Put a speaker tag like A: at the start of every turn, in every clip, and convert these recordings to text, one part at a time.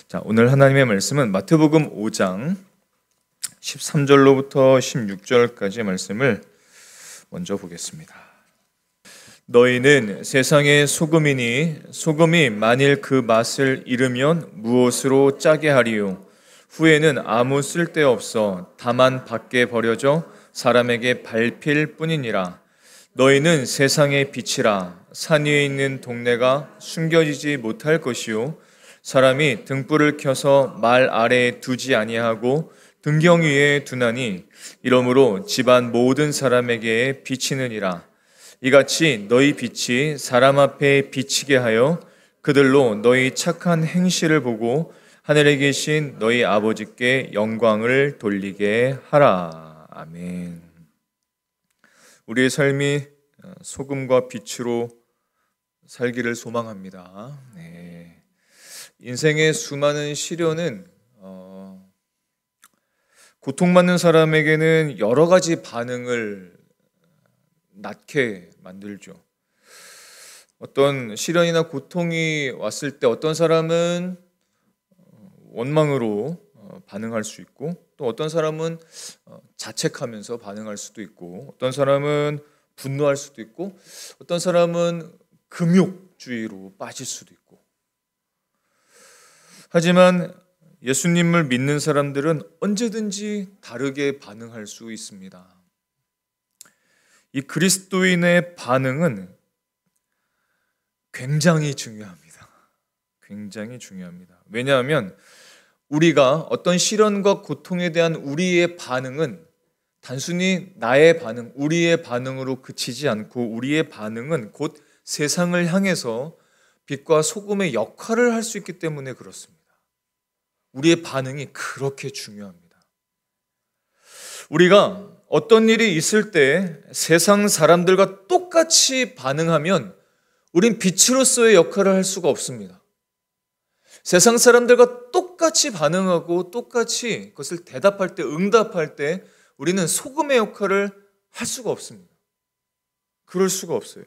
A: 자, 오늘 하나님의 말씀은 마태복음 5장 13절로부터 16절까지의 말씀을 먼저 보겠습니다. 너희는 세상의 소금이니 소금이 만일 그 맛을 잃으면 무엇으로 짜게 하리요? 후에는 아무 쓸데없어 다만 밖에 버려져 사람에게 밟힐 뿐이니라. 너희는 세상의 빛이라. 산 위에 있는 동네가 숨겨지지 못할 것이요 사람이 등불을 켜서 말 아래에 두지 아니하고 등경 위에 두나니 이러므로 집안 모든 사람에게 비치느니라. 이같이 너희 빛이 사람 앞에 비치게 하여 그들로 너희 착한 행실을 보고 하늘에 계신 너희 아버지께 영광을 돌리게 하라. 아멘. 우리의 삶이 소금과 빛으로 살기를 소망합니다. 네. 인생의 수많은 시련은 고통받는 사람에게는 여러 가지 반응을 낳게 만들죠. 어떤 시련이나 고통이 왔을 때 어떤 사람은 원망으로 반응할 수 있고, 또 어떤 사람은 자책하면서 반응할 수도 있고, 어떤 사람은 분노할 수도 있고, 어떤 사람은 금욕주의로 빠질 수도 있고. 하지만 예수님을 믿는 사람들은 언제든지 다르게 반응할 수 있습니다. 이 그리스도인의 반응은 굉장히 중요합니다. 굉장히 중요합니다. 왜냐하면 우리가 어떤 시련과 고통에 대한 우리의 반응은 단순히 나의 반응, 우리의 반응으로 그치지 않고 우리의 반응은 곧 세상을 향해서 빛과 소금의 역할을 할 수 있기 때문에 그렇습니다. 우리의 반응이 그렇게 중요합니다. 우리가 어떤 일이 있을 때 세상 사람들과 똑같이 반응하면 우린 빛으로서의 역할을 할 수가 없습니다. 세상 사람들과 똑같이 반응하고 똑같이 그것을 대답할 때, 응답할 때 우리는 소금의 역할을 할 수가 없습니다. 그럴 수가 없어요.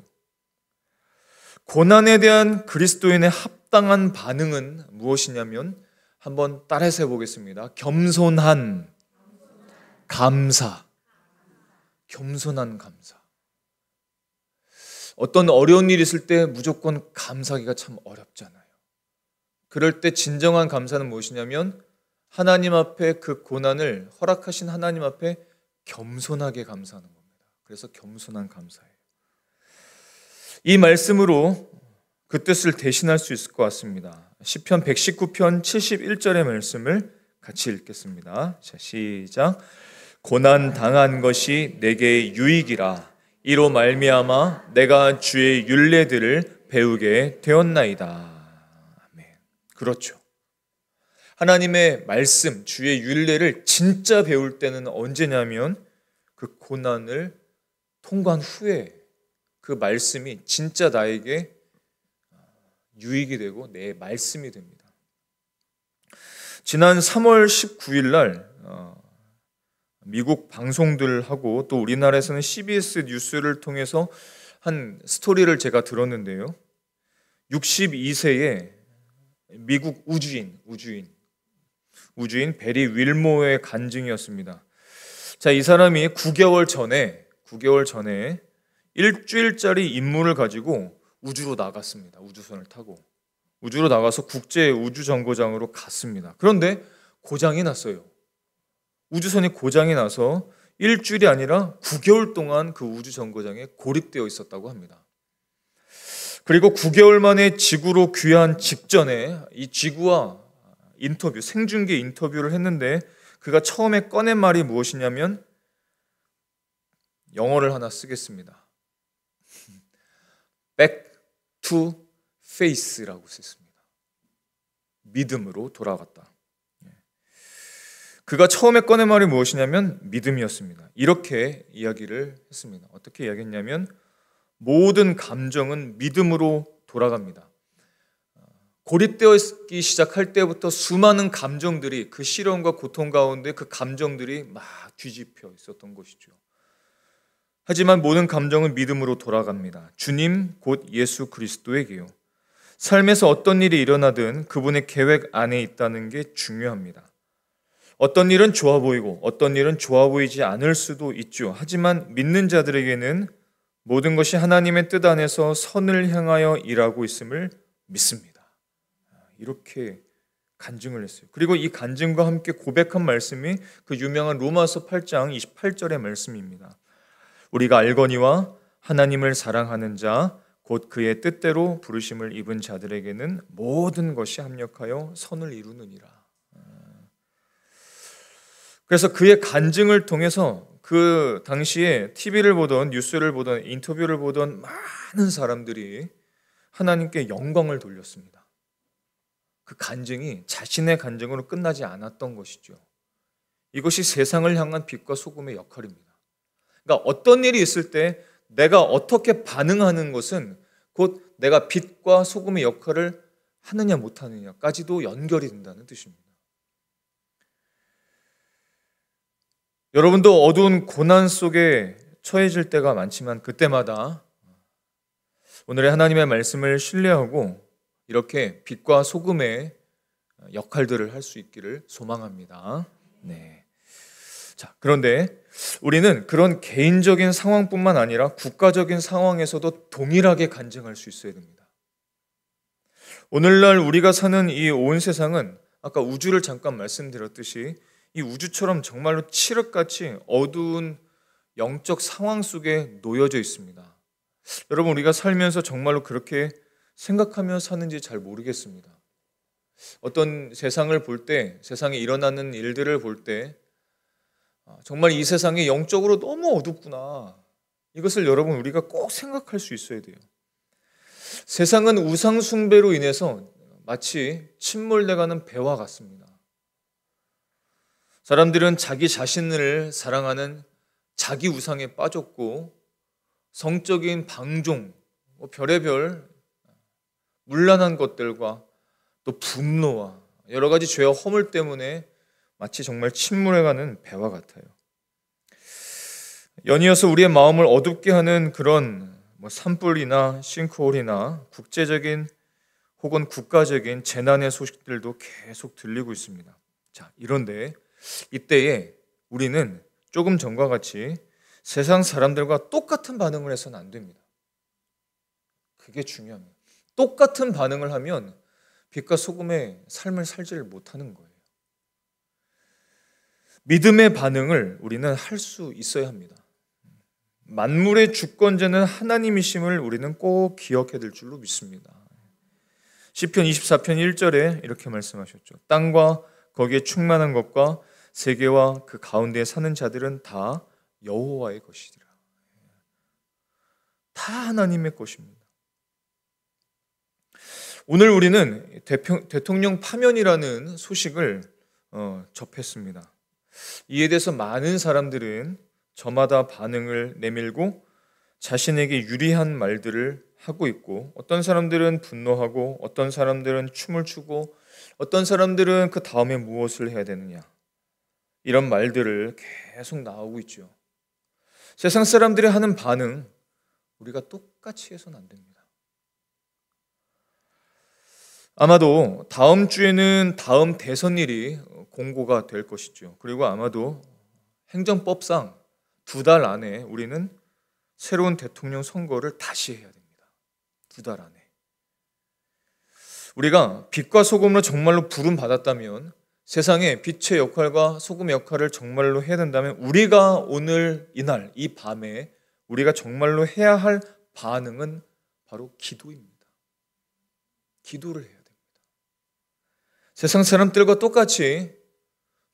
A: 고난에 대한 그리스도인의 합당한 반응은 무엇이냐면 한번 따라서 해보겠습니다. 겸손한 감사. 겸손한 감사. 어떤 어려운 일이 있을 때 무조건 감사하기가 참 어렵잖아요. 그럴 때 진정한 감사는 무엇이냐면 하나님 앞에 그 고난을 허락하신 하나님 앞에 겸손하게 감사하는 겁니다. 그래서 겸손한 감사예요. 이 말씀으로 그 뜻을 대신할 수 있을 것 같습니다. 시편 119편 71절의 말씀을 같이 읽겠습니다. 자, 시작. 고난 당한 것이 내게 유익이라. 이로 말미암아 내가 주의 율례들을 배우게 되었나이다. 아멘. 그렇죠. 하나님의 말씀, 주의 율례를 진짜 배울 때는 언제냐면 그 고난을 통과한 후에 그 말씀이 진짜 나에게 유익이 되고 내 말씀이 됩니다. 지난 3월 19일 날 미국 방송들하고 또 우리나라에서는 CBS 뉴스를 통해서 한 스토리를 제가 들었는데요. 62세의 미국 우주인 베리 윌모어의 간증이었습니다. 자, 이 사람이 9개월 전에 일주일짜리 임무를 가지고 우주로 나갔습니다. 우주선을 타고 우주로 나가서 국제 우주 정거장으로 갔습니다. 그런데 고장이 났어요. 우주선이 고장이 나서 일주일이 아니라 9개월 동안 그 우주 정거장에 고립되어 있었다고 합니다. 그리고 9개월 만에 지구로 귀환 직전에 이 지구와 생중계 인터뷰를 했는데 그가 처음에 꺼낸 말이 무엇이냐면 영어를 하나 쓰겠습니다. Back to faith라고 썼습니다. 믿음으로 돌아갔다. 그가 처음에 꺼낸 말이 무엇이냐면 믿음이었습니다. 이렇게 이야기를 했습니다. 어떻게 이야기했냐면 모든 감정은 믿음으로 돌아갑니다. 고립되기 시작할 때부터 수많은 감정들이 그 시련과 고통 가운데 그 감정들이 막 뒤집혀 있었던 것이죠. 하지만 모든 감정은 믿음으로 돌아갑니다. 주님 곧 예수 그리스도에게요. 삶에서 어떤 일이 일어나든 그분의 계획 안에 있다는 게 중요합니다. 어떤 일은 좋아 보이고 어떤 일은 좋아 보이지 않을 수도 있죠. 하지만 믿는 자들에게는 모든 것이 하나님의 뜻 안에서 선을 향하여 일하고 있음을 믿습니다. 이렇게 간증을 했어요. 그리고 이 간증과 함께 고백한 말씀이 그 유명한 로마서 8장 28절의 말씀입니다. 우리가 알거니와 하나님을 사랑하는 자 곧 그의 뜻대로 부르심을 입은 자들에게는 모든 것이 합력하여 선을 이루느니라. 그래서 그의 간증을 통해서 그 당시에 TV를 보던 뉴스를 보던 인터뷰를 보던 많은 사람들이 하나님께 영광을 돌렸습니다. 그 간증이 자신의 간증으로 끝나지 않았던 것이죠. 이것이 세상을 향한 빛과 소금의 역할입니다. 그러니까 어떤 일이 있을 때 내가 어떻게 반응하는 것은 곧 내가 빛과 소금의 역할을 하느냐 못하느냐까지도 연결이 된다는 뜻입니다. 여러분도 어두운 고난 속에 처해질 때가 많지만 그때마다 오늘의 하나님의 말씀을 신뢰하고 이렇게 빛과 소금의 역할들을 할 수 있기를 소망합니다. 네. 자, 그런데 우리는 그런 개인적인 상황뿐만 아니라 국가적인 상황에서도 동일하게 간증할 수 있어야 됩니다. 오늘날 우리가 사는 이 온 세상은 아까 우주를 잠깐 말씀드렸듯이 이 우주처럼 정말로 칠흑같이 어두운 영적 상황 속에 놓여져 있습니다. 여러분, 우리가 살면서 정말로 그렇게 생각하며 사는지 잘 모르겠습니다. 어떤 세상을 볼 때, 세상에 일어나는 일들을 볼 때 정말 이 세상이 영적으로 너무 어둡구나. 이것을 여러분 우리가 꼭 생각할 수 있어야 돼요. 세상은 우상 숭배로 인해서 마치 침몰돼가는 배와 같습니다. 사람들은 자기 자신을 사랑하는 자기 우상에 빠졌고 성적인 방종, 별의별 문란한 것들과 또 분노와 여러 가지 죄와 허물 때문에 마치 정말 침몰해가는 배와 같아요. 연이어서 우리의 마음을 어둡게 하는 그런 산불이나 싱크홀이나 국제적인 혹은 국가적인 재난의 소식들도 계속 들리고 있습니다. 자, 이런데 이때에 우리는 조금 전과 같이 세상 사람들과 똑같은 반응을 해서는 안 됩니다. 그게 중요합니다. 똑같은 반응을 하면 빛과 소금의 삶을 살지를 못하는 거예요. 믿음의 반응을 우리는 할 수 있어야 합니다. 만물의 주권자는 하나님이심을 우리는 꼭 기억해야 될 줄로 믿습니다. 시편 24편 1절에 이렇게 말씀하셨죠. 땅과 거기에 충만한 것과 세계와 그 가운데에 사는 자들은 다 여호와의 것이리라. 다 하나님의 것입니다. 오늘 우리는 대통령 파면이라는 소식을 접했습니다. 이에 대해서 많은 사람들은 저마다 반응을 내밀고 자신에게 유리한 말들을 하고 있고 어떤 사람들은 분노하고 어떤 사람들은 춤을 추고 어떤 사람들은 그 다음에 무엇을 해야 되느냐 이런 말들을 계속 나오고 있죠. 세상 사람들이 하는 반응 우리가 똑같이 해서는 안 됩니다. 아마도 다음 주에는 다음 대선일이 공고가 될 것이죠. 그리고 아마도 행정법상 2달 안에 우리는 새로운 대통령 선거를 다시 해야 됩니다. 2달 안에. 우리가 빛과 소금으로 정말로 부름 받았다면 세상에 빛의 역할과 소금의 역할을 정말로 해야 된다면 우리가 오늘 이날 이 밤에 우리가 정말로 해야 할 반응은 바로 기도입니다. 기도를 해야 됩니다. 세상 사람들과 똑같이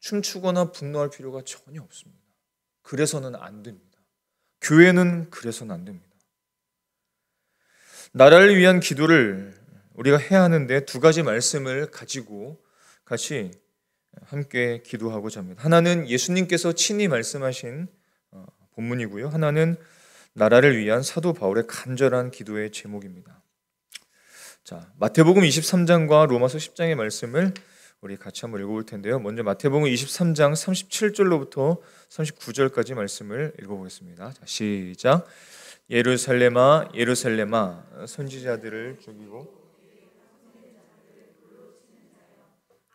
A: 춤추거나 분노할 필요가 전혀 없습니다. 그래서는 안 됩니다. 교회는 그래서는 안 됩니다. 나라를 위한 기도를 우리가 해야 하는데 2가지 말씀을 가지고 같이 함께 기도하고자 합니다. 하나는 예수님께서 친히 말씀하신 본문이고요. 하나는 나라를 위한 사도 바울의 간절한 기도의 제목입니다. 자, 마태복음 23장과 로마서 10장의 말씀을 우리 같이 한번 읽어볼 텐데요. 먼저 마태복음 23장 37절로부터 39절까지 말씀을 읽어보겠습니다. 자, 시작. 예루살렘아 예루살렘아 선지자들을 죽이고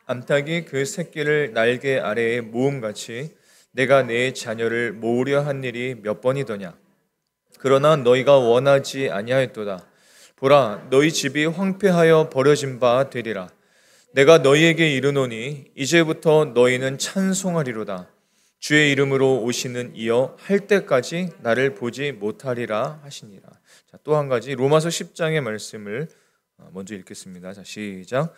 A: 암탉이 그 새끼를 날개 아래에 모음같이 내가 내 자녀를 모으려 한 일이 몇 번이더냐. 그러나 너희가 원하지 아니하였도다. 보라, 너희 집이 황폐하여 버려진 바 되리라. 내가 너희에게 이르노니 이제부터 너희는 찬송하리로다. 주의 이름으로 오시는 이여 할 때까지 나를 보지 못하리라 하시니라. 자, 또 한 가지 로마서 10장의 말씀을 먼저 읽겠습니다. 자, 시작.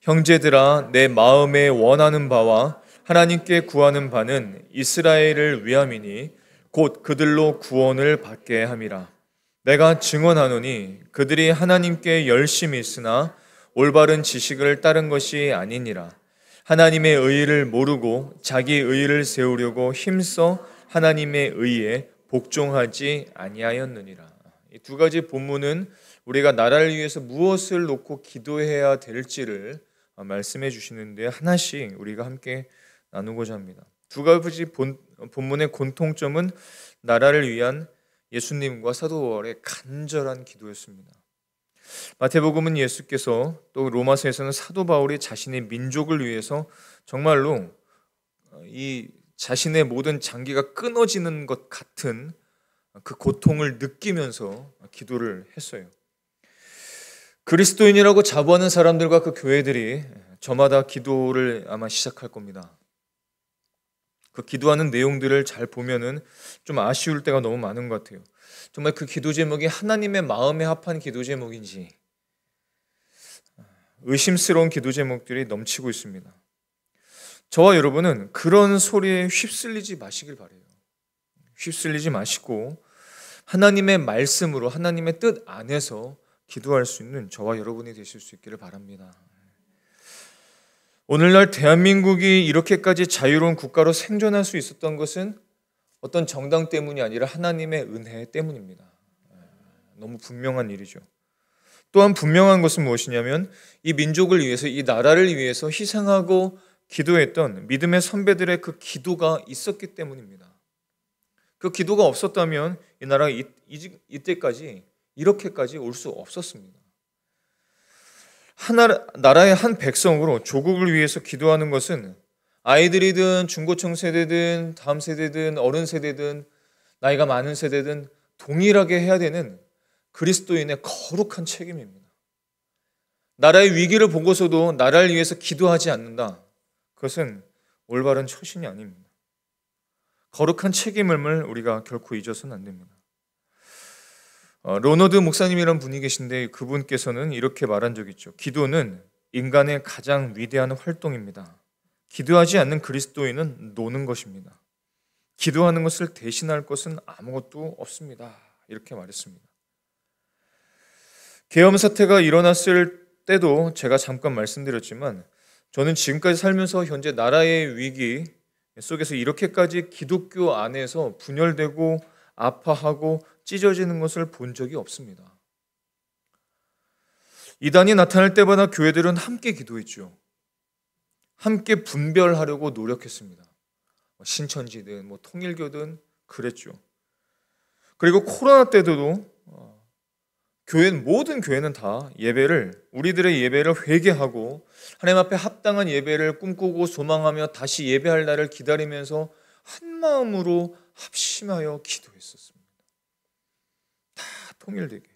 A: 형제들아, 내 마음에 원하는 바와 하나님께 구하는 바는 이스라엘을 위함이니 곧 그들로 구원을 받게 함이라. 내가 증언하노니 그들이 하나님께 열심히 있으나 올바른 지식을 따른 것이 아니니라. 하나님의 의의를 모르고 자기 의의를 세우려고 힘써 하나님의 의에 복종하지 아니하였느니라. 이 두 가지 본문은 우리가 나라를 위해서 무엇을 놓고 기도해야 될지를 말씀해 주시는데 하나씩 우리가 함께 나누고자 합니다. 두 가지 본문의 공통점은 나라를 위한 예수님과 사도 바울의 간절한 기도였습니다. 마태복음은 예수께서, 또 로마서에서는 사도 바울이 자신의 민족을 위해서 정말로 이 자신의 모든 장기가 끊어지는 것 같은 그 고통을 느끼면서 기도를 했어요. 그리스도인이라고 자부하는 사람들과 그 교회들이 저마다 기도를 아마 시작할 겁니다. 그 기도하는 내용들을 잘 보면은 좀 아쉬울 때가 너무 많은 것 같아요. 정말 그 기도 제목이 하나님의 마음에 합한 기도 제목인지 의심스러운 기도 제목들이 넘치고 있습니다. 저와 여러분은 그런 소리에 휩쓸리지 마시길 바라요. 휩쓸리지 마시고 하나님의 말씀으로 하나님의 뜻 안에서 기도할 수 있는 저와 여러분이 되실 수 있기를 바랍니다. 오늘날 대한민국이 이렇게까지 자유로운 국가로 생존할 수 있었던 것은 어떤 정당 때문이 아니라 하나님의 은혜 때문입니다. 너무 분명한 일이죠. 또한 분명한 것은 무엇이냐면 이 민족을 위해서, 이 나라를 위해서 희생하고 기도했던 믿음의 선배들의 그 기도가 있었기 때문입니다. 그 기도가 없었다면 이 나라가 이때까지 이렇게까지 올 수 없었습니다. 나라의 한 백성으로 조국을 위해서 기도하는 것은 아이들이든 중고층 세대든 다음 세대든 어른 세대든 나이가 많은 세대든 동일하게 해야 되는 그리스도인의 거룩한 책임입니다. 나라의 위기를 보고서도 나라를 위해서 기도하지 않는다. 그것은 올바른 처신이 아닙니다. 거룩한 책임을 우리가 결코 잊어서는 안 됩니다. 로너드 목사님이라는 분이 계신데 그분께서는 이렇게 말한 적이 있죠. 기도는 인간의 가장 위대한 활동입니다. 기도하지 않는 그리스도인은 노는 것입니다. 기도하는 것을 대신할 것은 아무것도 없습니다. 이렇게 말했습니다. 계엄 사태가 일어났을 때도 제가 잠깐 말씀드렸지만 저는 지금까지 살면서 현재 나라의 위기 속에서 이렇게까지 기독교 안에서 분열되고 아파하고 찢어지는 것을 본 적이 없습니다. 이단이 나타날 때마다 교회들은 함께 기도했죠. 함께 분별하려고 노력했습니다. 신천지든 통일교든 그랬죠. 그리고 코로나 때도 모든 교회는 다 우리들의 예배를 회개하고 하나님 앞에 합당한 예배를 꿈꾸고 소망하며 다시 예배할 날을 기다리면서 한 마음으로 합심하여 기도했었습니다. 다 통일되게.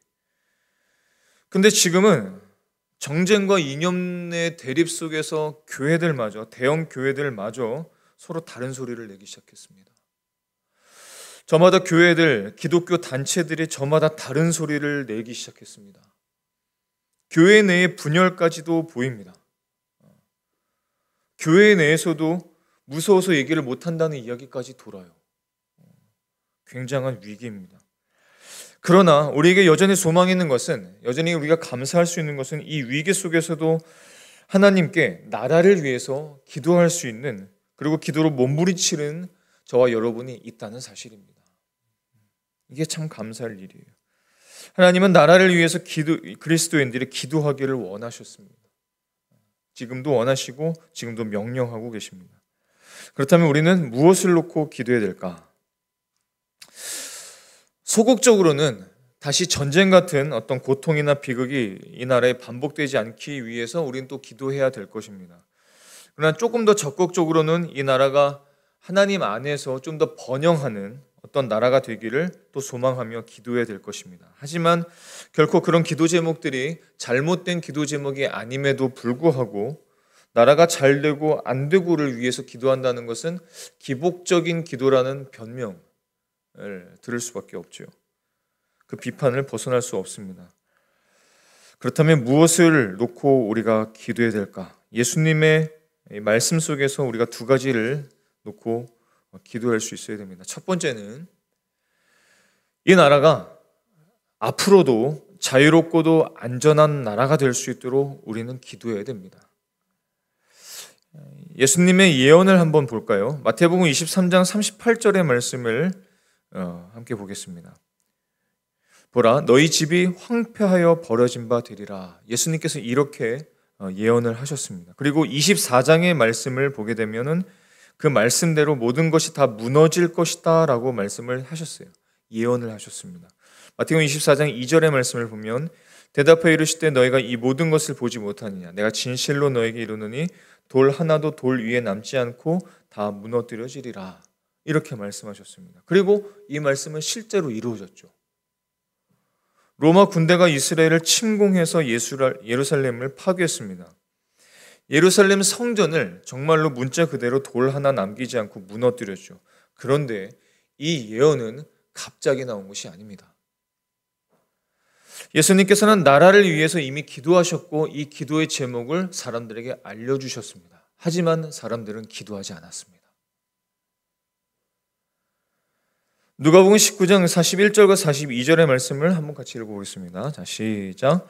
A: 근데 지금은 정쟁과 이념의 대립 속에서 대형 교회들마저 서로 다른 소리를 내기 시작했습니다. 저마다 교회들, 기독교 단체들이 저마다 다른 소리를 내기 시작했습니다. 교회 내의 분열까지도 보입니다. 교회 내에서도 무서워서 얘기를 못한다는 이야기까지 돌아요. 굉장한 위기입니다. 그러나 우리에게 여전히 소망이 있는 것은, 여전히 우리가 감사할 수 있는 것은 이 위기 속에서도 하나님께 나라를 위해서 기도할 수 있는, 그리고 기도로 몸부림치는 저와 여러분이 있다는 사실입니다. 이게 참 감사할 일이에요. 하나님은 나라를 위해서 그리스도인들이 기도하기를 원하셨습니다. 지금도 원하시고 지금도 명령하고 계십니다. 그렇다면 우리는 무엇을 놓고 기도해야 될까? 소극적으로는 다시 전쟁 같은 어떤 고통이나 비극이 이 나라에 반복되지 않기 위해서 우리는 또 기도해야 될 것입니다. 그러나 조금 더 적극적으로는 이 나라가 하나님 안에서 좀 더 번영하는 어떤 나라가 되기를 또 소망하며 기도해야 될 것입니다. 하지만 결코 그런 기도 제목들이 잘못된 기도 제목이 아님에도 불구하고 나라가 잘 되고 안 되고를 위해서 기도한다는 것은 기복적인 기도라는 변명을 들을 수밖에 없죠. 그 비판을 벗어날 수 없습니다. 그렇다면 무엇을 놓고 우리가 기도해야 될까? 예수님의 말씀 속에서 우리가 두 가지를 놓고 기도할 수 있어야 됩니다. 첫 번째는 이 나라가 앞으로도 자유롭고도 안전한 나라가 될 수 있도록 우리는 기도해야 됩니다. 예수님의 예언을 한번 볼까요? 마태복음 23장 38절의 말씀을 함께 보겠습니다. 보라, 너희 집이 황폐하여 버려진 바 되리라. 예수님께서 이렇게 예언을 하셨습니다. 그리고 24장의 말씀을 보게 되면은 그 말씀대로 모든 것이 다 무너질 것이다 라고 말씀을 하셨어요. 예언을 하셨습니다. 마태복음 24장 2절의 말씀을 보면 대답하여 이르시되 너희가 이 모든 것을 보지 못하느냐 내가 진실로 너에게 이르노니 돌 하나도 돌 위에 남지 않고 다 무너뜨려지리라 이렇게 말씀하셨습니다. 그리고 이 말씀은 실제로 이루어졌죠. 로마 군대가 이스라엘을 침공해서 예루살렘을 파괴했습니다. 예루살렘 성전을 정말로 문자 그대로 돌 하나 남기지 않고 무너뜨렸죠. 그런데 이 예언은 갑자기 나온 것이 아닙니다. 예수님께서는 나라를 위해서 이미 기도하셨고 이 기도의 제목을 사람들에게 알려주셨습니다. 하지만 사람들은 기도하지 않았습니다. 누가복음 19장 41절과 42절의 말씀을 한번 같이 읽어보겠습니다. 자, 시작.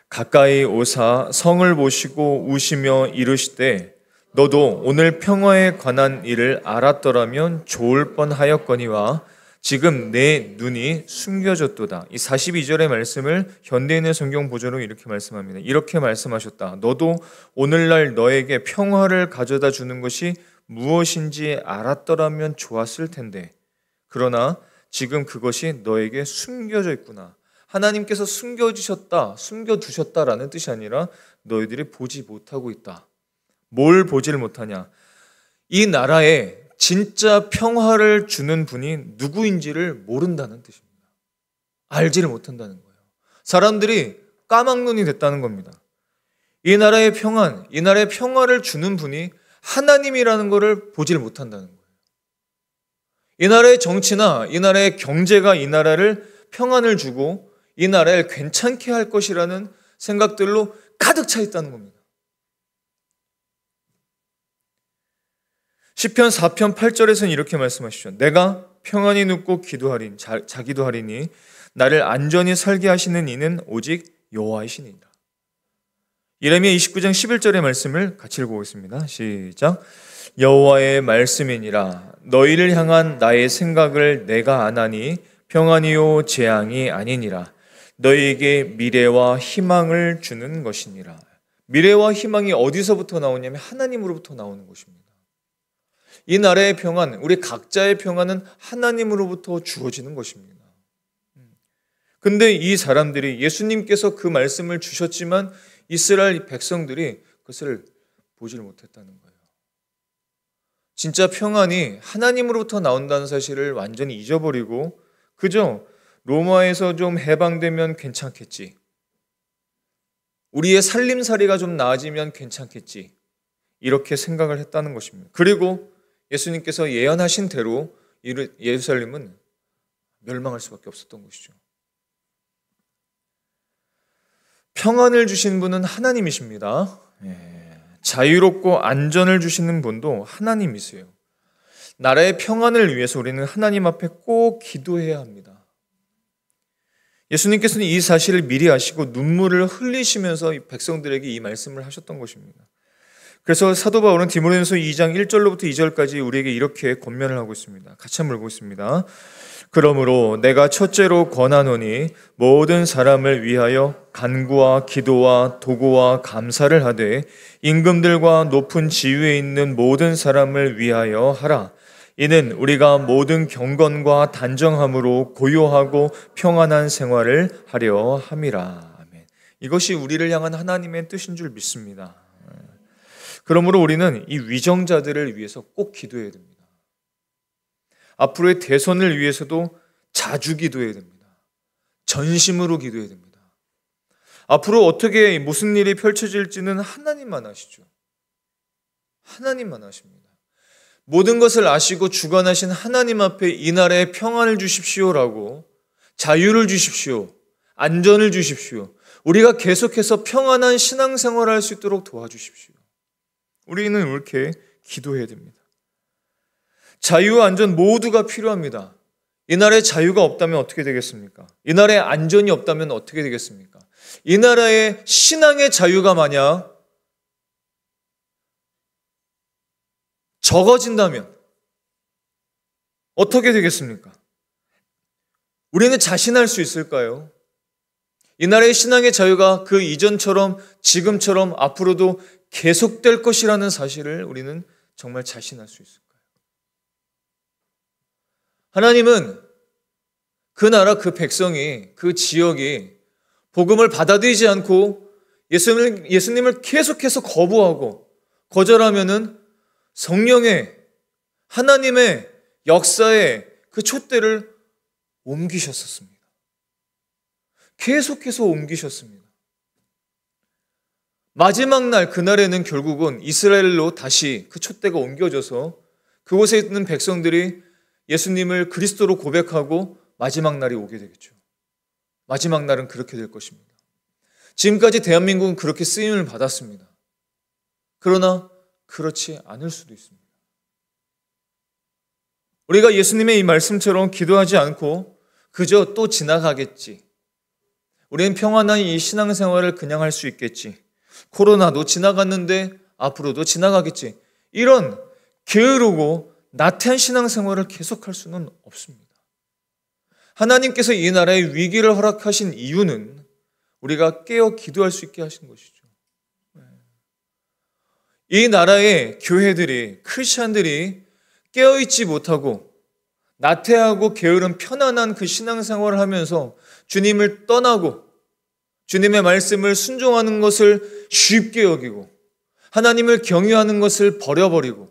A: 가까이 오사 성을 보시고 우시며 이르시되 너도 오늘 평화에 관한 일을 알았더라면 좋을 뻔하였거니와 지금 내 눈이 숨겨졌도다. 이 42절의 말씀을 현대인의 성경 보조로 이렇게 말씀합니다. 이렇게 말씀하셨다. 너도 오늘날 너에게 평화를 가져다 주는 것이 무엇인지 알았더라면 좋았을 텐데 그러나 지금 그것이 너에게 숨겨져 있구나. 하나님께서 숨겨두셨다라는 뜻이 아니라 너희들이 보지 못하고 있다. 뭘 보지를 못하냐? 이 나라에 진짜 평화를 주는 분이 누구인지를 모른다는 뜻입니다. 알지를 못한다는 거예요. 사람들이 까막눈이 됐다는 겁니다. 이 나라의 평안, 이 나라의 평화를 주는 분이 하나님이라는 것을 보지를 못한다는 거예요. 이 나라의 정치나 이 나라의 경제가 이 나라를 평안을 주고 이 나라를 괜찮게 할 것이라는 생각들로 가득 차 있다는 겁니다. 시편 4편 8절에서는 이렇게 말씀하시죠. 내가 평안히 눕고 기도하리니 자기도 하리니 나를 안전히 살게 하시는 이는 오직 여호와이시니라. 예레미야 29장 11절의 말씀을 같이 읽어보겠습니다. 시작. 여호와의 말씀이니라 너희를 향한 나의 생각을 내가 아나니 평안이요 재앙이 아니니라. 너희에게 미래와 희망을 주는 것이니라. 미래와 희망이 어디서부터 나오냐면 하나님으로부터 나오는 것입니다. 이 나라의 평안, 우리 각자의 평안은 하나님으로부터 주어지는 것입니다. 근데 이 사람들이 예수님께서 그 말씀을 주셨지만 이스라엘 백성들이 그것을 보지를 못했다는 거예요. 진짜 평안이 하나님으로부터 나온다는 사실을 완전히 잊어버리고 그저 로마에서 좀 해방되면 괜찮겠지. 우리의 살림살이가 좀 나아지면 괜찮겠지. 이렇게 생각을 했다는 것입니다. 그리고 예수님께서 예언하신 대로 예루살렘은 멸망할 수밖에 없었던 것이죠. 평안을 주신 분은 하나님이십니다. 자유롭고 안전을 주시는 분도 하나님이세요. 나라의 평안을 위해서 우리는 하나님 앞에 꼭 기도해야 합니다. 예수님께서는 이 사실을 미리 아시고 눈물을 흘리시면서 백성들에게 이 말씀을 하셨던 것입니다. 그래서 사도 바울은 디모데전서 2장 1절로부터 2절까지 우리에게 이렇게 권면을 하고 있습니다. 같이 한번 읽어보겠습니다. 그러므로 내가 첫째로 권하노니 모든 사람을 위하여 간구와 기도와 도구와 감사를 하되 임금들과 높은 지위에 있는 모든 사람을 위하여 하라. 이는 우리가 모든 경건과 단정함으로 고요하고 평안한 생활을 하려 함이라. 아멘. 이것이 우리를 향한 하나님의 뜻인 줄 믿습니다. 그러므로 우리는 이 위정자들을 위해서 꼭 기도해야 됩니다. 앞으로의 대선을 위해서도 자주 기도해야 됩니다. 전심으로 기도해야 됩니다. 앞으로 어떻게 무슨 일이 펼쳐질지는 하나님만 아시죠. 하나님만 아십니다. 모든 것을 아시고 주관하신 하나님 앞에 이 나라에 평안을 주십시오라고, 자유를 주십시오, 안전을 주십시오, 우리가 계속해서 평안한 신앙생활을 할 수 있도록 도와주십시오. 우리는 이렇게 기도해야 됩니다. 자유와 안전 모두가 필요합니다. 이 나라에 자유가 없다면 어떻게 되겠습니까? 이 나라에 안전이 없다면 어떻게 되겠습니까? 이 나라의 신앙의 자유가 만약 적어진다면 어떻게 되겠습니까? 우리는 자신할 수 있을까요? 이 나라의 신앙의 자유가 그 이전처럼 지금처럼 앞으로도 계속될 것이라는 사실을 우리는 정말 자신할 수 있을까요? 하나님은 그 나라, 그 백성이, 그 지역이 복음을 받아들이지 않고 예수님을 계속해서 거부하고 거절하면은 성령의 하나님의 역사의 그 촛대를 옮기셨었습니다. 계속해서 옮기셨습니다. 마지막 날 그날에는 결국은 이스라엘로 다시 그 촛대가 옮겨져서 그곳에 있는 백성들이 예수님을 그리스도로 고백하고 마지막 날이 오게 되겠죠. 마지막 날은 그렇게 될 것입니다. 지금까지 대한민국은 그렇게 쓰임을 받았습니다. 그러나 그렇지 않을 수도 있습니다. 우리가 예수님의 이 말씀처럼 기도하지 않고 그저 또 지나가겠지. 우리는 평안한 이 신앙생활을 그냥 할 수 있겠지. 코로나도 지나갔는데 앞으로도 지나가겠지. 이런 게으르고 나태한 신앙생활을 계속할 수는 없습니다. 하나님께서 이 나라의 위기를 허락하신 이유는 우리가 깨어 기도할 수 있게 하신 것이죠. 이 나라의 교회들이, 크리스찬들이 깨어있지 못하고 나태하고 게으른 편안한 그 신앙생활을 하면서 주님을 떠나고 주님의 말씀을 순종하는 것을 쉽게 여기고 하나님을 경외하는 것을 버려버리고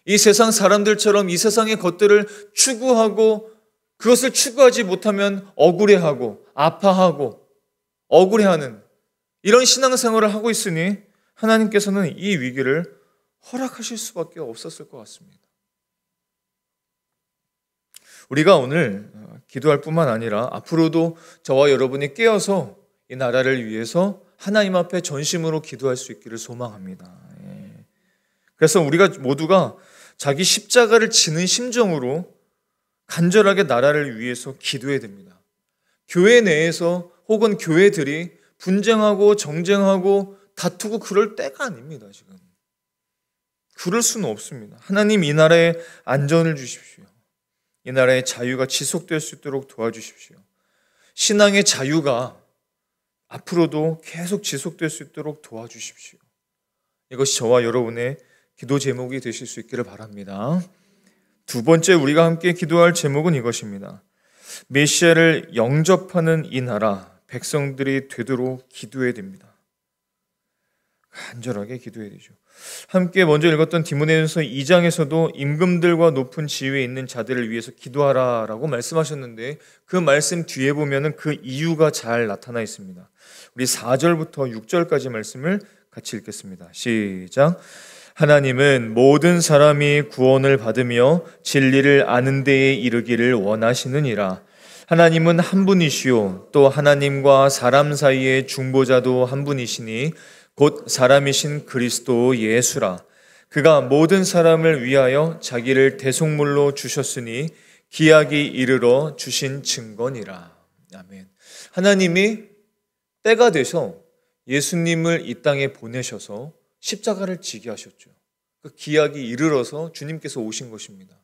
A: 이 세상 사람들처럼 이 세상의 것들을 추구하고 그것을 추구하지 못하면 억울해하고 아파하고 억울해하는 이런 신앙생활을 하고 있으니 하나님께서는 이 위기를 허락하실 수밖에 없었을 것 같습니다. 우리가 오늘 기도할 뿐만 아니라 앞으로도 저와 여러분이 깨어서 이 나라를 위해서 하나님 앞에 전심으로 기도할 수 있기를 소망합니다. 그래서 우리가 모두가 자기 십자가를 지는 심정으로 간절하게 나라를 위해서 기도해야 됩니다. 교회 내에서 혹은 교회들이 분쟁하고 정쟁하고 다투고 그럴 때가 아닙니다. 지금 그럴 수는 없습니다. 하나님 이 나라에 안전을 주십시오. 이 나라의 자유가 지속될 수 있도록 도와주십시오. 신앙의 자유가 앞으로도 계속 지속될 수 있도록 도와주십시오. 이것이 저와 여러분의 기도 제목이 되실 수 있기를 바랍니다. 두 번째 우리가 함께 기도할 제목은 이것입니다. 메시아를 영접하는 이 나라 백성들이 되도록 기도해야 됩니다. 간절하게 기도해야 되죠. 함께 먼저 읽었던 디모데전서 2장에서도 임금들과 높은 지위에 있는 자들을 위해서 기도하라라고 말씀하셨는데 그 말씀 뒤에 보면은 그 이유가 잘 나타나 있습니다. 우리 4절부터 6절까지 말씀을 같이 읽겠습니다. 시작. 하나님은 모든 사람이 구원을 받으며 진리를 아는 데에 이르기를 원하시느니라. 하나님은 한 분이시요 또 하나님과 사람 사이의 중보자도 한 분이시니 곧 사람이신 그리스도 예수라. 그가 모든 사람을 위하여 자기를 대속물로 주셨으니 기약이 이르러 주신 증거니라. 아멘. 하나님이 때가 돼서 예수님을 이 땅에 보내셔서 십자가를 지게 하셨죠. 그 기약이 이르러서 주님께서 오신 것입니다.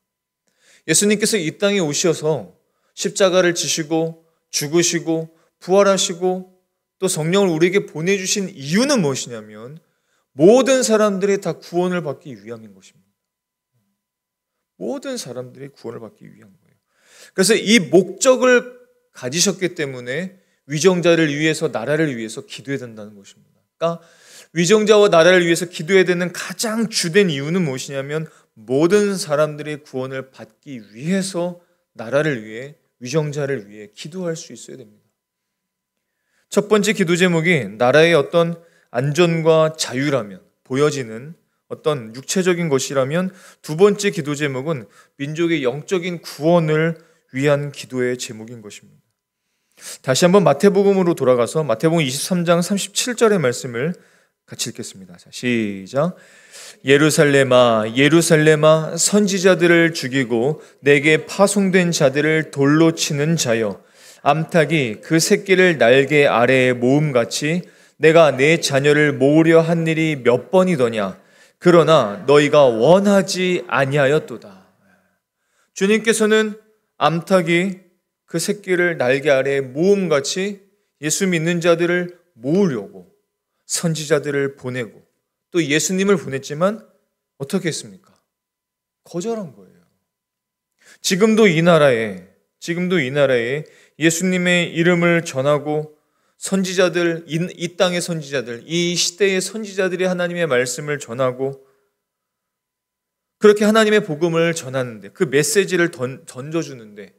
A: 예수님께서 이 땅에 오셔서 십자가를 지시고 죽으시고 부활하시고 또 성령을 우리에게 보내주신 이유는 무엇이냐면 모든 사람들이 다 구원을 받기 위함인 것입니다. 모든 사람들이 구원을 받기 위한 거예요. 그래서 이 목적을 가지셨기 때문에 위정자를 위해서 나라를 위해서 기도해야 된다는 것입니다. 그러니까 위정자와 나라를 위해서 기도해야 되는 가장 주된 이유는 무엇이냐면 모든 사람들의 구원을 받기 위해서 나라를 위해 위정자를 위해 기도할 수 있어야 됩니다. 첫 번째 기도 제목이 나라의 어떤 안전과 자유라면 보여지는 어떤 육체적인 것이라면 두 번째 기도 제목은 민족의 영적인 구원을 위한 기도의 제목인 것입니다. 다시 한번 마태복음으로 돌아가서 마태복음 23장 37절의 말씀을 같이 읽겠습니다. 자, 시작. 예루살렘아 예루살렘아 선지자들을 죽이고 내게 파송된 자들을 돌로 치는 자여 암탉이 그 새끼를 날개 아래에 모음같이 내가 내 자녀를 모으려 한 일이 몇 번이더냐 그러나 너희가 원하지 아니하였도다. 주님께서는 암탉이 그 새끼를 날개 아래에 모음같이 예수 믿는 자들을 모으려고 선지자들을 보내고 또 예수님을 보냈지만 어떻게 했습니까? 거절한 거예요. 지금도 이 나라에 예수님의 이름을 전하고 선지자들, 이 땅의 선지자들, 이 시대의 선지자들이 하나님의 말씀을 전하고 그렇게 하나님의 복음을 전하는데 그 메시지를 던져주는데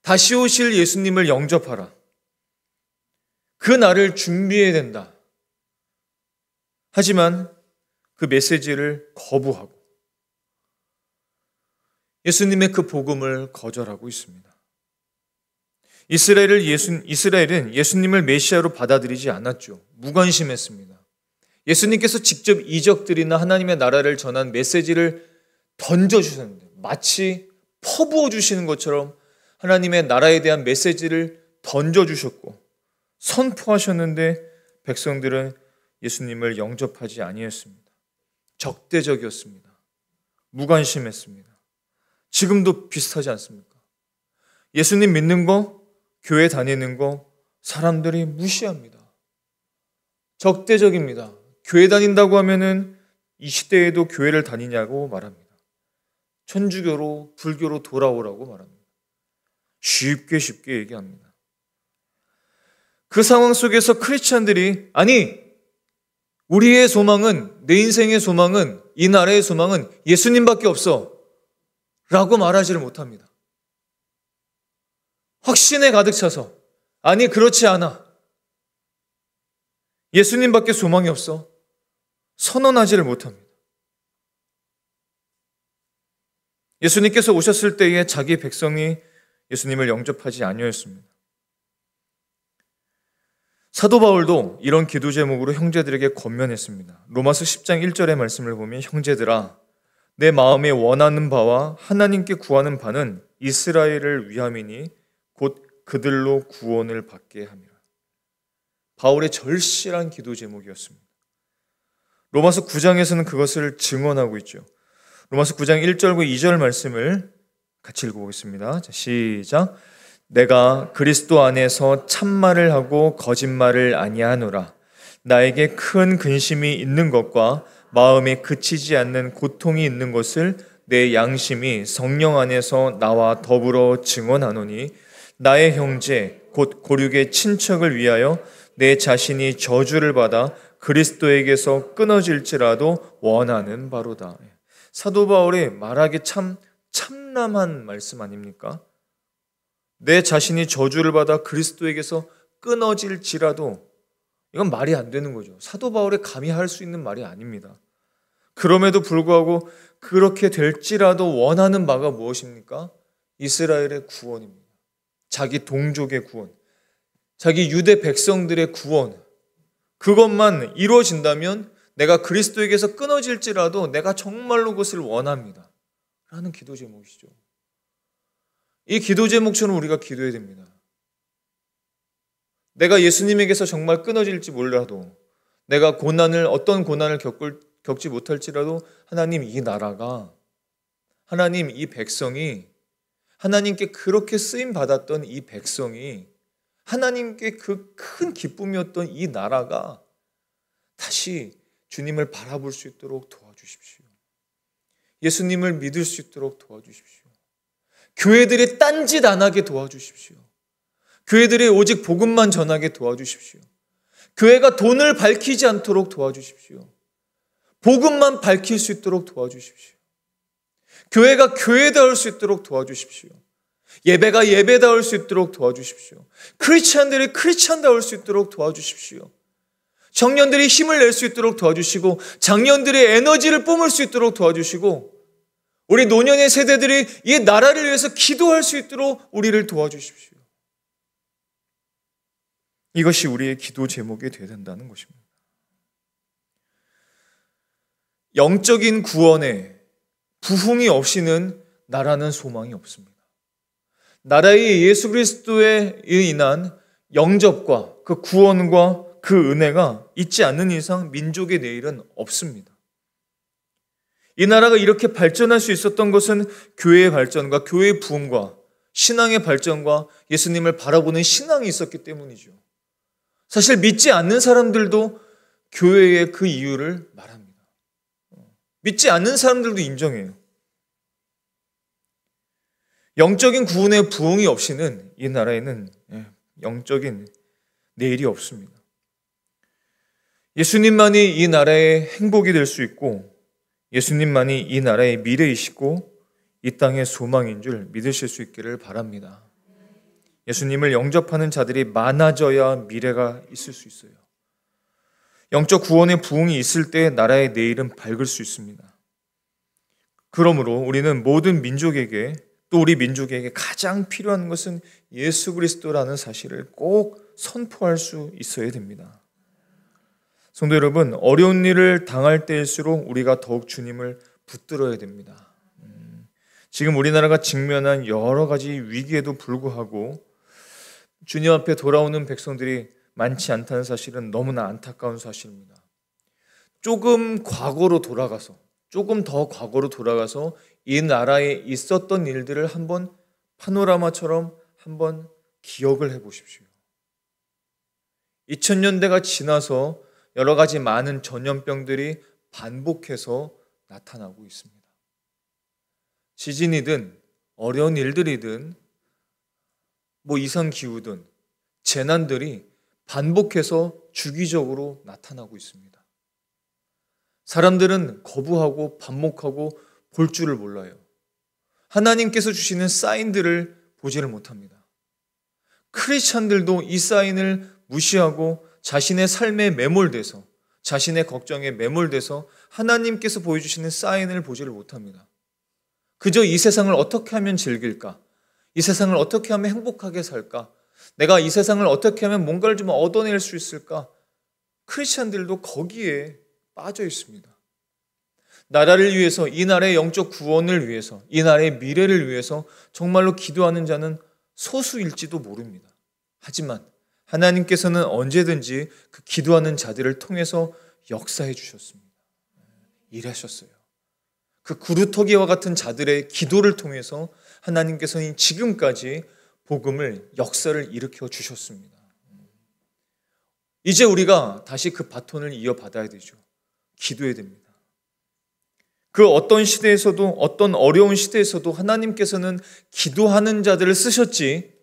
A: 다시 오실 예수님을 영접하라. 그 날을 준비해야 된다. 하지만 그 메시지를 거부하고 예수님의 그 복음을 거절하고 있습니다. 이스라엘은 예수님을 메시아로 받아들이지 않았죠. 무관심했습니다. 예수님께서 직접 이적들이나 하나님의 나라를 전한 메시지를 던져주셨는데 마치 퍼부어 주시는 것처럼 하나님의 나라에 대한 메시지를 던져주셨고 선포하셨는데 백성들은 예수님을 영접하지 아니했습니다. 적대적이었습니다. 무관심했습니다. 지금도 비슷하지 않습니까? 예수님 믿는 거, 교회 다니는 거 사람들이 무시합니다. 적대적입니다. 교회 다닌다고 하면은 이 시대에도 교회를 다니냐고 말합니다. 천주교로, 불교로 돌아오라고 말합니다. 쉽게 얘기합니다. 그 상황 속에서 크리스찬들이 우리의 소망은, 내 인생의 소망은, 이 나라의 소망은 예수님밖에 없어 라고 말하지를 못합니다. 확신에 가득 차서 그렇지 않아. 예수님밖에 소망이 없어. 선언하지를 못합니다. 예수님께서 오셨을 때에 자기 백성이 예수님을 영접하지 아니하였습니다. 사도 바울도 이런 기도 제목으로 형제들에게 권면했습니다. 로마서 10장 1절의 말씀을 보면 형제들아 내 마음에 원하는 바와 하나님께 구하는 바는 이스라엘을 위함이니 곧 그들로 구원을 받게 함이라. 바울의 절실한 기도 제목이었습니다. 로마서 9장에서는 그것을 증언하고 있죠. 로마서 9장 1절과 2절 말씀을 같이 읽어보겠습니다. 자, 시작. 내가 그리스도 안에서 참말을 하고 거짓말을 아니하노라. 나에게 큰 근심이 있는 것과 마음에 그치지 않는 고통이 있는 것을 내 양심이 성령 안에서 나와 더불어 증언하노니 나의 형제 곧 고륙의 친척을 위하여 내 자신이 저주를 받아 그리스도에게서 끊어질지라도 원하는 바로다. 사도 바울이 말하기 참 참남한 말씀 아닙니까? 내 자신이 저주를 받아 그리스도에게서 끊어질지라도 이건 말이 안 되는 거죠. 사도 바울이 감히 할 수 있는 말이 아닙니다. 그럼에도 불구하고 그렇게 될지라도 원하는 바가 무엇입니까? 이스라엘의 구원입니다. 자기 동족의 구원, 자기 유대 백성들의 구원, 그것만 이루어진다면 내가 그리스도에게서 끊어질지라도 내가 정말로 그것을 원합니다. 라는 기도 제목이시죠. 이 기도 제목처럼 우리가 기도해야 됩니다. 내가 예수님에게서 정말 끊어질지 몰라도 내가 어떤 고난을 겪지 못할지라도 하나님 이 나라가, 하나님 이 백성이, 하나님께 그렇게 쓰임 받았던 이 백성이, 하나님께 그 큰 기쁨이었던 이 나라가 다시 주님을 바라볼 수 있도록 도와주십시오. 예수님을 믿을 수 있도록 도와주십시오. 교회들이 딴짓 안 하게 도와주십시오. 교회들이 오직 복음만 전하게 도와주십시오. 교회가 돈을 밝히지 않도록 도와주십시오. 복음만 밝힐 수 있도록 도와주십시오. 교회가 교회다울 수 있도록 도와주십시오. 예배가 예배다울 수 있도록 도와주십시오. 크리스찬들이 크리스찬다울 수 있도록 도와주십시오. 청년들이 힘을 낼 수 있도록 도와주시고 장년들이 에너지를 뿜을 수 있도록 도와주시고 우리 노년의 세대들이 이 나라를 위해서 기도할 수 있도록 우리를 도와주십시오. 이것이 우리의 기도 제목이 되어야 된다는 것입니다. 영적인 구원에 부흥이 없이는 나라는 소망이 없습니다. 나라의 예수 그리스도에 인한 영접과 그 구원과 그 은혜가 있지 않는 이상 민족의 내일은 없습니다. 이 나라가 이렇게 발전할 수 있었던 것은 교회의 발전과 교회의 부흥과 신앙의 발전과 예수님을 바라보는 신앙이 있었기 때문이죠. 사실 믿지 않는 사람들도 교회의 그 이유를 말합니다. 믿지 않는 사람들도 인정해요. 영적인 구원의 부흥이 없이는 이 나라에는 영적인 내일이 없습니다. 예수님만이 이 나라의 행복이 될 수 있고 예수님만이 이 나라의 미래이시고 이 땅의 소망인 줄 믿으실 수 있기를 바랍니다. 예수님을 영접하는 자들이 많아져야 미래가 있을 수 있어요. 영적 구원의 부흥이 있을 때 나라의 내일은 밝을 수 있습니다. 그러므로 우리는 모든 민족에게 또 우리 민족에게 가장 필요한 것은 예수 그리스도라는 사실을 꼭 선포할 수 있어야 됩니다. 성도 여러분, 어려운 일을 당할 때일수록 우리가 더욱 주님을 붙들어야 됩니다. 지금 우리나라가 직면한 여러 가지 위기에도 불구하고 주님 앞에 돌아오는 백성들이 많지 않다는 사실은 너무나 안타까운 사실입니다. 조금 더 과거로 돌아가서 이 나라에 있었던 일들을 한번 파노라마처럼 한번 기억을 해보십시오. 2000년대가 지나서 여러 가지 많은 전염병들이 반복해서 나타나고 있습니다. 지진이든 어려운 일들이든 이상기후든 재난들이 반복해서 주기적으로 나타나고 있습니다. 사람들은 거부하고 반목하고 볼 줄을 몰라요. 하나님께서 주시는 사인들을 보지를 못합니다. 크리스찬들도 이 사인을 무시하고 자신의 삶에 매몰돼서 자신의 걱정에 매몰돼서 하나님께서 보여주시는 사인을 보지를 못합니다. 그저 이 세상을 어떻게 하면 즐길까? 이 세상을 어떻게 하면 행복하게 살까? 내가 이 세상을 어떻게 하면 뭔가를 좀 얻어낼 수 있을까? 크리스찬들도 거기에 빠져 있습니다. 나라를 위해서, 이 나라의 영적 구원을 위해서, 이 나라의 미래를 위해서 정말로 기도하는 자는 소수일지도 모릅니다. 하지만 하나님께서는 언제든지 그 기도하는 자들을 통해서 역사해 주셨습니다. 일하셨어요. 그 구루터기와 같은 자들의 기도를 통해서 하나님께서는 지금까지 복음을, 역사를 일으켜 주셨습니다. 이제 우리가 다시 그 바톤을 이어받아야 되죠. 기도해야 됩니다. 그 어떤 시대에서도, 어떤 어려운 시대에서도 하나님께서는 기도하는 자들을 쓰셨지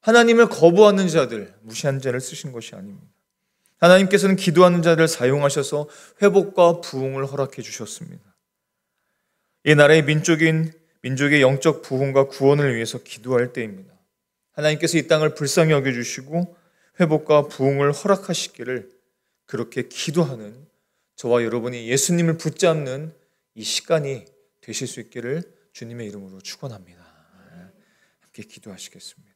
A: 하나님을 거부하는 자들, 무시하는 자를 쓰신 것이 아닙니다. 하나님께서는 기도하는 자들을 사용하셔서 회복과 부흥을 허락해 주셨습니다. 이 나라의 민족의 영적 부흥과 구원을 위해서 기도할 때입니다. 하나님께서 이 땅을 불쌍히 여겨주시고 회복과 부흥을 허락하시기를 그렇게 기도하는 저와 여러분이 예수님을 붙잡는 이 시간이 되실 수 있기를 주님의 이름으로 축원합니다. 함께 기도하시겠습니다.